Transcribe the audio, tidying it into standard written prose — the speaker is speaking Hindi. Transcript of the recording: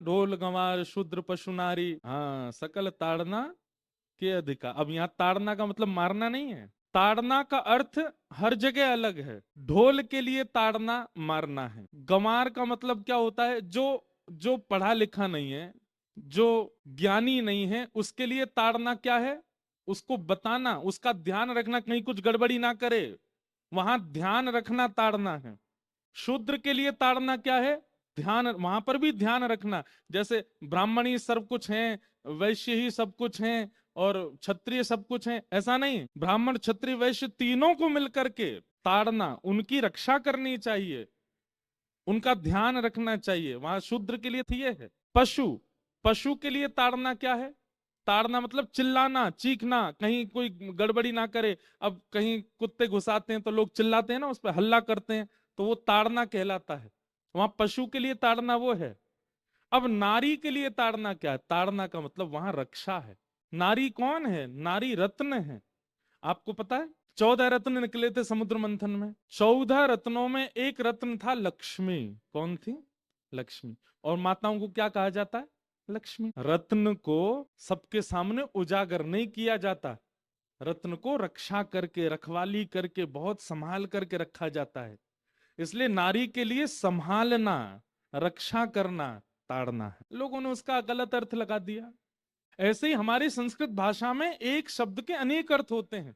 ढोल गंवार शूद्र पशु नारी, हाँ, सकल ताड़ना के अधिकार। अब यहाँ ताड़ना का मतलब मारना नहीं है, ताड़ना का अर्थ हर जगह अलग है। ढोल के लिए ताड़ना मारना है। गंवार का मतलब क्या होता है, जो जो पढ़ा लिखा नहीं है, जो ज्ञानी नहीं है, उसके लिए ताड़ना क्या है, उसको बताना, उसका ध्यान रखना कहीं कुछ गड़बड़ी ना करे, वहां ध्यान रखना ताड़ना है। शूद्र के लिए ताड़ना क्या है, ध्यान, वहां पर भी ध्यान रखना। जैसे ब्राह्मण ही सब कुछ है, वैश्य ही सब कुछ है, और क्षत्रिय सब कुछ है, ऐसा नहीं। ब्राह्मण क्षत्रिय वैश्य तीनों को मिलकर के ताड़ना, उनकी रक्षा करनी चाहिए, उनका ध्यान रखना चाहिए। वहां शूद्र के लिए थी ये है। पशु, पशु के लिए ताड़ना क्या है, ताड़ना मतलब चिल्लाना, चीखना, कहीं कोई गड़बड़ी ना करे। अब कहीं कुत्ते घुसाते हैं तो लोग चिल्लाते हैं ना, उस पर हल्ला करते हैं, तो वो ताड़ना कहलाता है। वहां पशु के लिए ताड़ना वो है। अब नारी के लिए ताड़ना क्या है, ताड़ना का मतलब वहां रक्षा है। नारी कौन है, नारी रत्न है। आपको पता है 14 रत्न निकले थे समुद्र मंथन में, 14 रत्नों में एक रत्न था लक्ष्मी। कौन थी, लक्ष्मी। और माताओं को क्या कहा जाता है, लक्ष्मी। रत्न को सबके सामने उजागर नहीं किया जाता, रत्न को रक्षा करके, रखवाली करके, बहुत संभाल करके रखा जाता है। इसलिए नारी के लिए संभालना, रक्षा करना ताड़ना है। लोगों ने उसका गलत अर्थ लगा दिया। ऐसे ही हमारी संस्कृत भाषा में एक शब्द के अनेक अर्थ होते हैं।